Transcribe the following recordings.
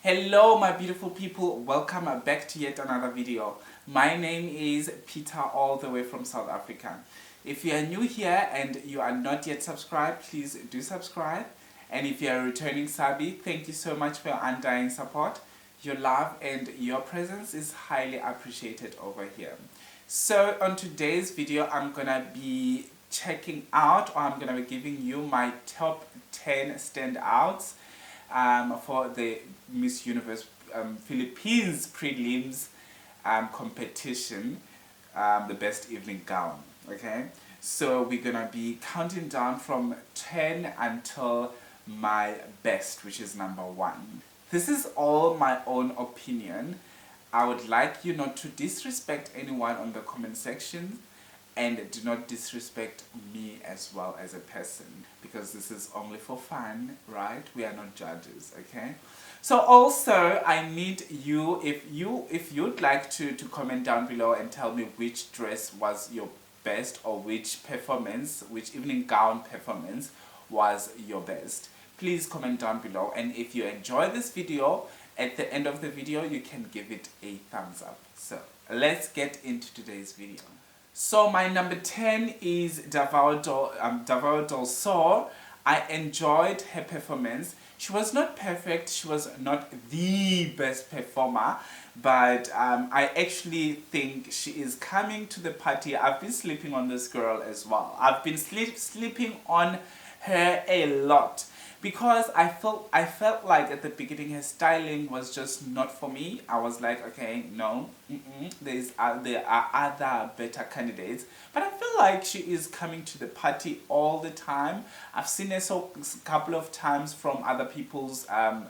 Hello my beautiful people, welcome back to yet another video. My name is Peter all the way from South Africa. If you are new here and you are not yet subscribed, please do subscribe. And if you are a returning subby, thank you so much for your undying support. Your love and your presence is highly appreciated over here. So on today's video, I'm gonna be checking out, or I'm gonna be giving you my top 10 standouts for the Miss Universe Philippines prelims competition, the best evening gown. Okay, so we're gonna be counting down from 10 until my best, which is number 1. This is all my own opinion. I would like you not to disrespect anyone on the comment section, and do not disrespect me as well as a person, because this is only for fun, right? We are not judges, okay? So also I need you, if you'd like to comment down below and tell me which dress was your best, or which performance, which evening gown performance was your best. Please comment down below, and if you enjoy this video, at the end of the video you can give it a thumbs up. So let's get into today's video. So my number 10 is Davao Del Sol. I enjoyed her performance. She was not perfect, she was not the best performer, but I actually think she is coming to the party. I've been sleeping on this girl as well. I've been sleeping on her a lot, because I felt like at the beginning her styling was just not for me. I was like, okay, no, there are other better candidates. But I feel like she is coming to the party all the time. I've seen her a couple of times from other people's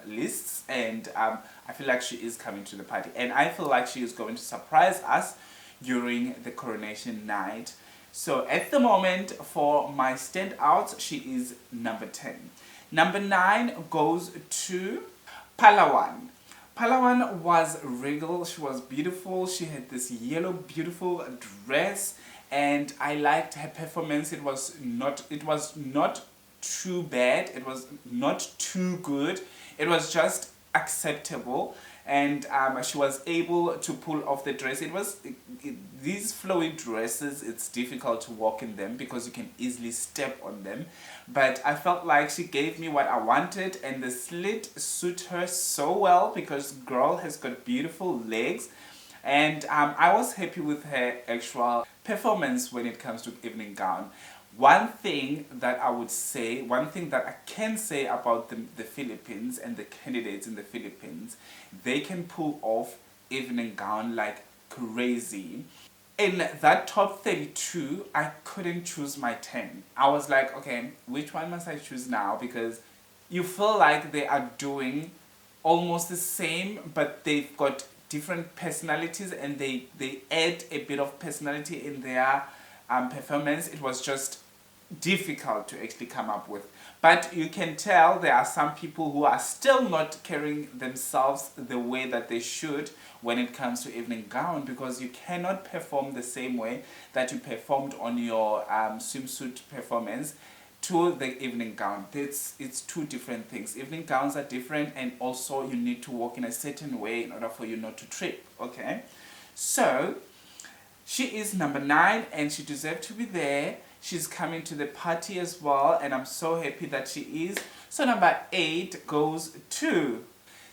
lists, and I feel like she is coming to the party. And I feel like she is going to surprise us during the coronation night. So at the moment, for my standouts, she is number 10. Number 9 goes to Palawan. Palawan was regal, she was beautiful, she had this yellow beautiful dress, and I liked her performance. It was not too bad, it was not too good, it was just acceptable, and she was able to pull off the dress. These flowy dresses, it's difficult to walk in them because you can easily step on them, but I felt like she gave me what I wanted, and the slit suit her so well because girl has got beautiful legs, and I was happy with her actual performance when it comes to evening gown. One thing that I can say about the Philippines and the candidates in the Philippines, they can pull off evening gown like crazy. In that top 32, I couldn't choose my 10. I was like, okay, which one must I choose now? Because you feel like they are doing almost the same, but they've got different personalities, and they add a bit of personality in their performance. It was just difficult to actually come up with. But you can tell there are some people who are still not carrying themselves the way that they should when it comes to evening gown, because you cannot perform the same way that you performed on your swimsuit performance to the evening gown. It's two different things. Evening gowns are different, and also you need to walk in a certain way in order for you not to trip, okay? So she is number 9, and she deserves to be there. She's coming to the party as well, and I'm so happy that she is. So number 8 goes to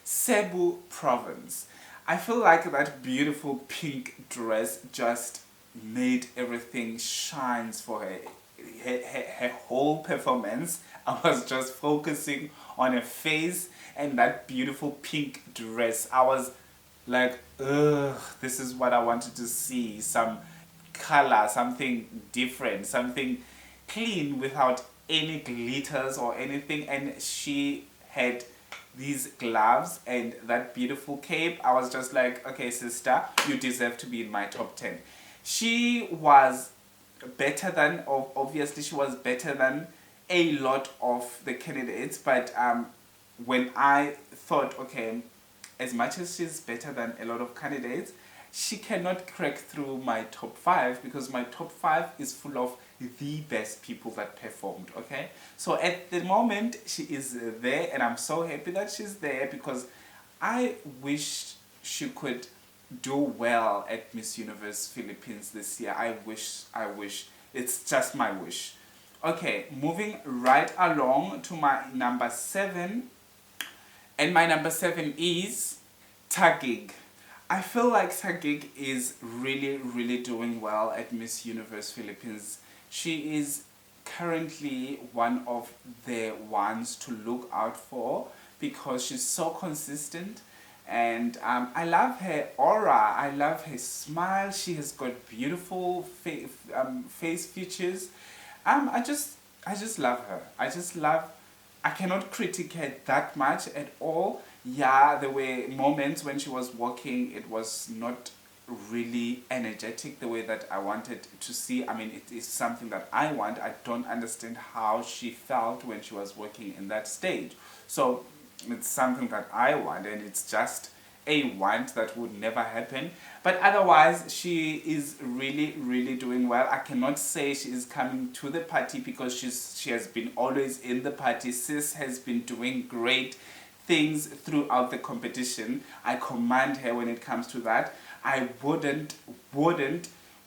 Cebu province. I feel like that beautiful pink dress just made everything shines for her. Her whole performance, I was just focusing on her face and that beautiful pink dress. I was like, ugh, this is what I wanted to see. Some color, something different, something clean without any glitters or anything. And she had these gloves and that beautiful cape. I was just like, okay sister, you deserve to be in my top 10. She was better than, obviously she was better than a lot of the candidates, but when I thought, okay, as much as she's better than a lot of candidates, she cannot crack through my top 5, because my top 5 is full of the best people that performed, okay? So at the moment, she is there, and I'm so happy that she's there, because I wish she could do well at Miss Universe Philippines this year. I wish. It's just my wish. Okay, moving right along to my number 7. And my number 7 is TaGig. I feel like TaGig is really, really doing well at Miss Universe Philippines. She is currently one of the ones to look out for because she's so consistent, and I love her aura. I love her smile. She has got beautiful face features. I just love her. I cannot critique her that much at all. Yeah, there were moments when she was walking, it was not really energetic the way that I wanted to see. I mean, it is something that I want. I don't understand how she felt when she was walking in that stage. So it's something that I want, and it's just a want that would never happen. But otherwise, she is really, really doing well. I cannot say she is coming to the party because she has been always in the party. Sis has been doing great things throughout the competition. I commend her when it comes to that. I wouldn't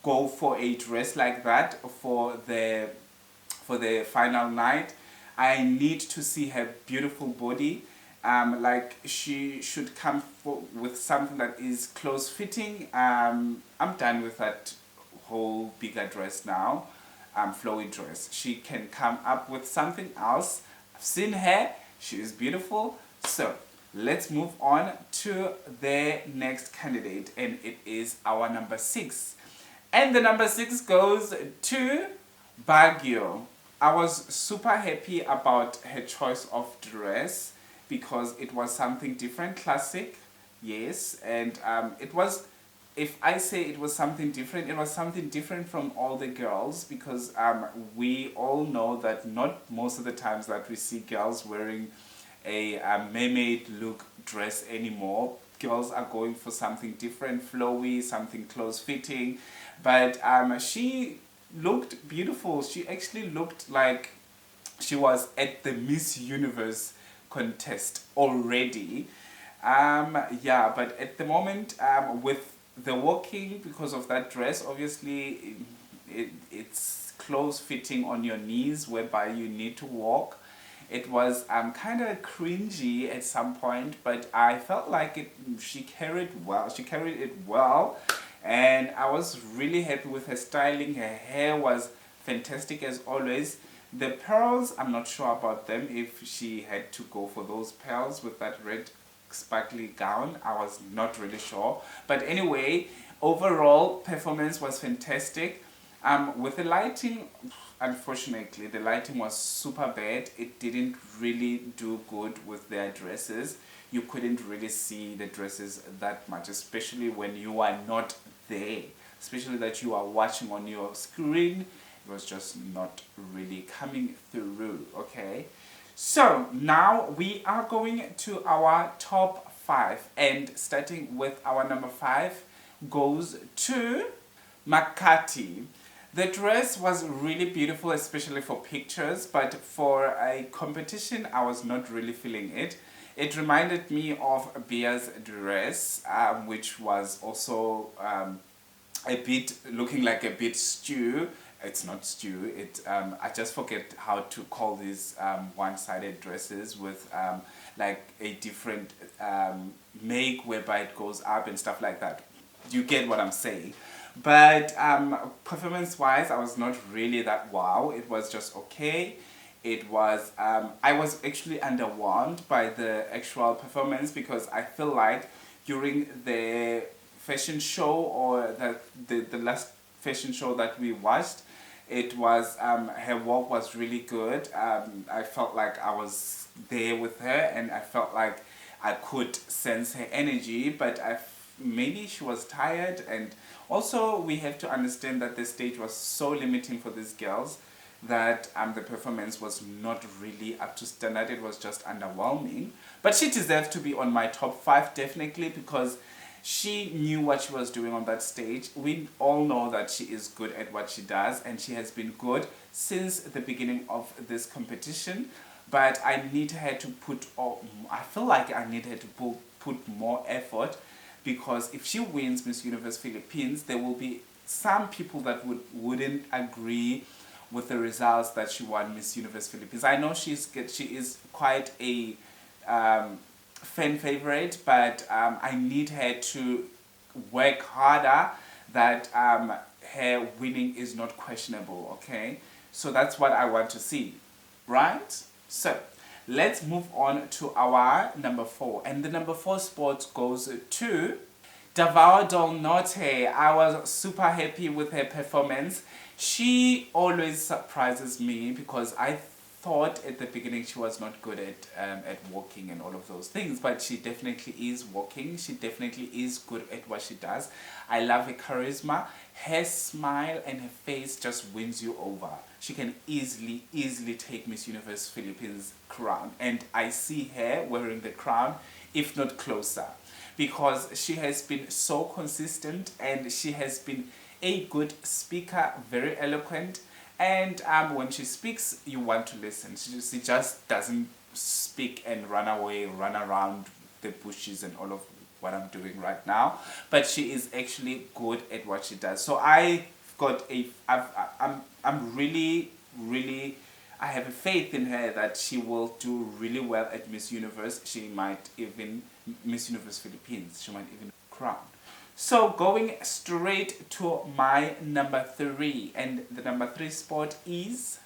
go for a dress like that for the final night. I need to see her beautiful body. Like she should come with something that is close fitting. I'm done with that whole bigger dress now, flowy dress. She can come up with something else. I've seen her. She is beautiful. So let's move on to the next candidate, and it is our number 6. And the number 6 goes to Baguio. I was super happy about her choice of dress because it was something different, classic, yes, and it was, if I say it was something different, it was something different from all the girls because we all know that not most of the times that we see girls wearing a mermaid look dress anymore. Girls are going for something different, flowy, something close fitting, but she looked beautiful. She actually looked like she was at the Miss Universe contest already. Yeah, but at the moment, with the walking, because of that dress, obviously it's close fitting on your knees, whereby you need to walk. It was kind of cringy at some point, but I felt like she carried well. She carried it well, and I was really happy with her styling. Her hair was fantastic as always. The pearls, I'm not sure about them, if she had to go for those pearls with that red sparkly gown. I was not really sure. But anyway, overall performance was fantastic. With the lighting, unfortunately, the lighting was super bad. It didn't really do good with their dresses. You couldn't really see the dresses that much, especially when you are not there. Especially that you are watching on your screen. It was just not really coming through, okay? So now we are going to our top 5, and starting with our number 5 goes to Makati. The dress was really beautiful, especially for pictures, but for a competition, I was not really feeling it. It reminded me of Bia's dress, which was also a bit looking like a bit stew. It's not stew. I just forget how to call these one-sided dresses with like a different make whereby it goes up and stuff like that. You get what I'm saying. But performance-wise, I was not really that wow. It was just okay. It was I was actually underwhelmed by the actual performance because I feel like during the fashion show or the last fashion show that we watched, it was her walk was really good. I felt like I was there with her, and I felt like I could sense her energy, but maybe she was tired. And also we have to understand that the stage was so limiting for these girls that the performance was not really up to standard. It was just underwhelming, but she deserves to be on my top 5 definitely because she knew what she was doing on that stage. We all know that she is good at what she does, and she has been good since the beginning of this competition. But I need her to put, I feel like I need her to put put more effort, because if she wins Miss Universe Philippines, there will be some people that wouldn't agree with the results that she won Miss Universe Philippines. I know she is quite a fan favorite, but I need her to work harder, that her winning is not questionable, okay? So that's what I want to see, right? So let's move on to our number 4. And the number 4 spot goes to Davao del Norte. I was super happy with her performance. She always surprises me, because I thought at the beginning she was not good at walking and all of those things, but she definitely is walking. She definitely is good at what she does. I love her charisma. Her smile and her face just wins you over. She can easily take Miss Universe Philippines crown, and I see her wearing the crown, if not closer, because she has been so consistent, and she has been a good speaker, very eloquent, and when she speaks, you want to listen. She just doesn't speak and run away, run around the bushes and all of what I'm doing right now, but she is actually good at what she does. So I'm really, I have a faith in her that she will do really well at Miss Universe. She might even, Miss Universe Philippines, she might even crown. So going straight to my number 3, and the number 3 spot is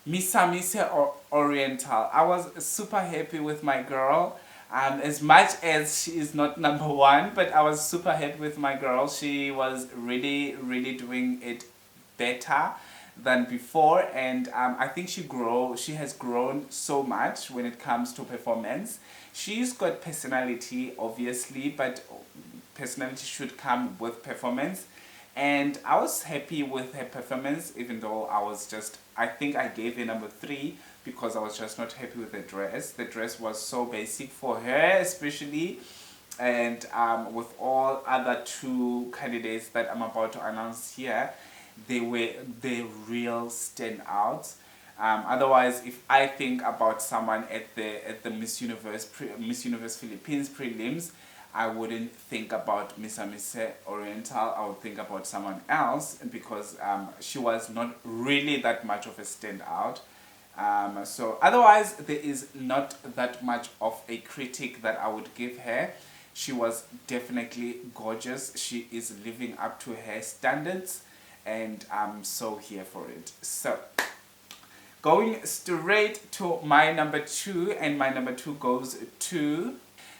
Misamis Oriental. I was super happy with my girl. As much as she is not number 1, but I was super happy with my girl. She was really doing it better than before, and I think she has grown so much when it comes to performance. She's got personality, obviously, but personality should come with performance, and I was happy with her performance, even though I think I gave her number 3, because I was just not happy with the dress. The dress was so basic for her, especially, and with all other 2 candidates that I'm about to announce here, they were the real standouts. Otherwise, if I think about someone at the Miss Universe Philippines prelims, I wouldn't think about Misamis Oriental. I would think about someone else, because she was not really that much of a standout. So otherwise, there is not that much of a critic that I would give her. She was definitely gorgeous. She is living up to her standards, and I'm so here for it. So going straight to my number 2, and my number 2 goes to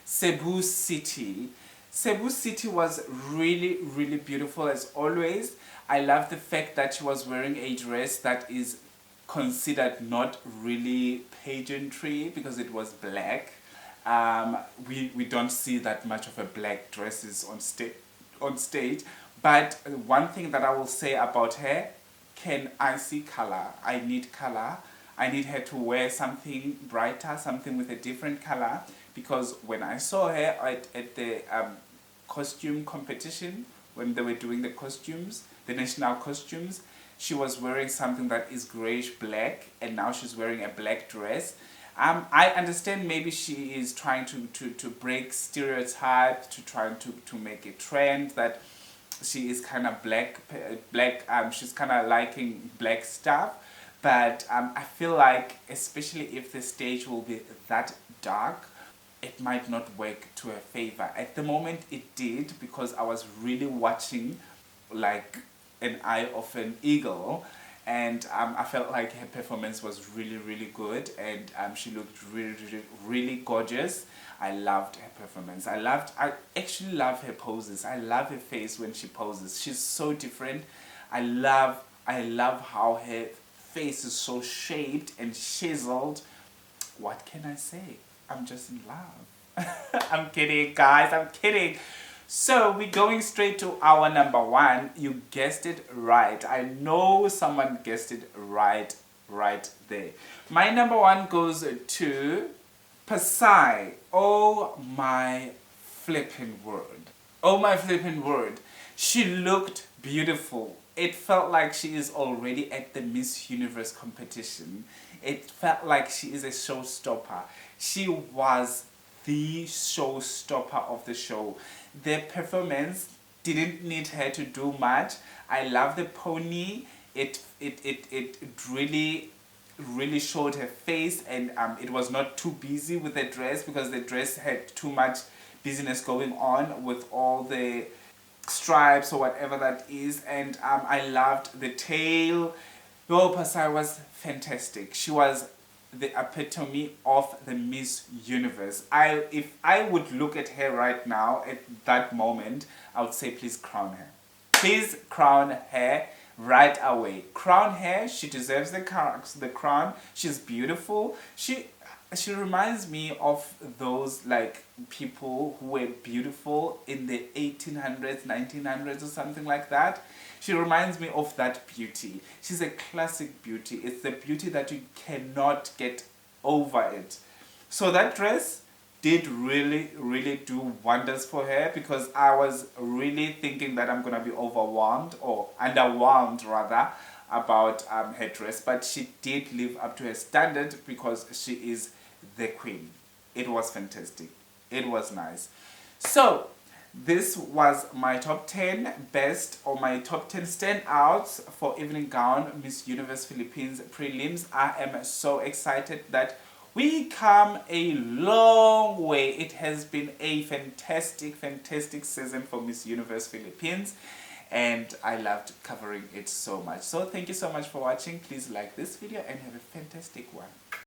Cebu City. Cebu City was really beautiful as always. I love the fact that she was wearing a dress that is considered not really pageantry, because it was black. We don't see that much of a black dresses on stage. But one thing that I will say about her, can I see color? I need color. I need her to wear something brighter, something with a different color, because when I saw her at the costume competition, when they were doing the costumes, the national costumes, she was wearing something that is grayish black, and now she's wearing a black dress. I understand maybe she is trying to break stereotypes, to try to make a trend that she is kind of black, she's kind of liking black stuff, but I feel like, especially if the stage will be that dark, it might not work to her favor. At the moment it did, because I was really watching like an eye of an eagle, and I felt like her performance was really good, and she looked really gorgeous. I loved her performance. I actually love her poses. I love her face when she poses. She's so different. I love how her face is so shaped and chiseled. What can I say? I'm just in love. I'm kidding, guys. I'm kidding. So we're going straight to our number 1. You guessed it right. I know someone guessed it right there. My number 1 goes to Pasai. Oh my flipping word. Oh my flipping word. She looked beautiful. It felt like she is already at the Miss Universe competition. It felt like she is a showstopper. She was the showstopper of the show. The performance didn't need her to do much. I love the pony. It really showed her face, and it was not too busy with the dress, because the dress had too much business going on with all the stripes or whatever that is. And I loved the tail. Yo, Pasai was fantastic. She was the epitome of the Miss Universe. If I would look at her right now at that moment, I would say, please crown her. Please crown her right away. Crown her. She deserves the crown. She's beautiful. She reminds me of those like people who were beautiful in the 1800s, 1900s or something like that. She reminds me of that beauty. She's a classic beauty. It's the beauty that you cannot get over it. So that dress did really do wonders for her, because I was really thinking that I'm gonna be overwhelmed, or underwhelmed rather, about her dress. But she did live up to her standard, because she is the queen. It was fantastic. It was nice. So this was my top 10 best, or my top 10 standouts for evening gown Miss Universe Philippines prelims. I am so excited that we come a long way. It has been a fantastic season for Miss Universe Philippines, and I loved covering it so much. So thank you so much for watching. Please like this video and have a fantastic one.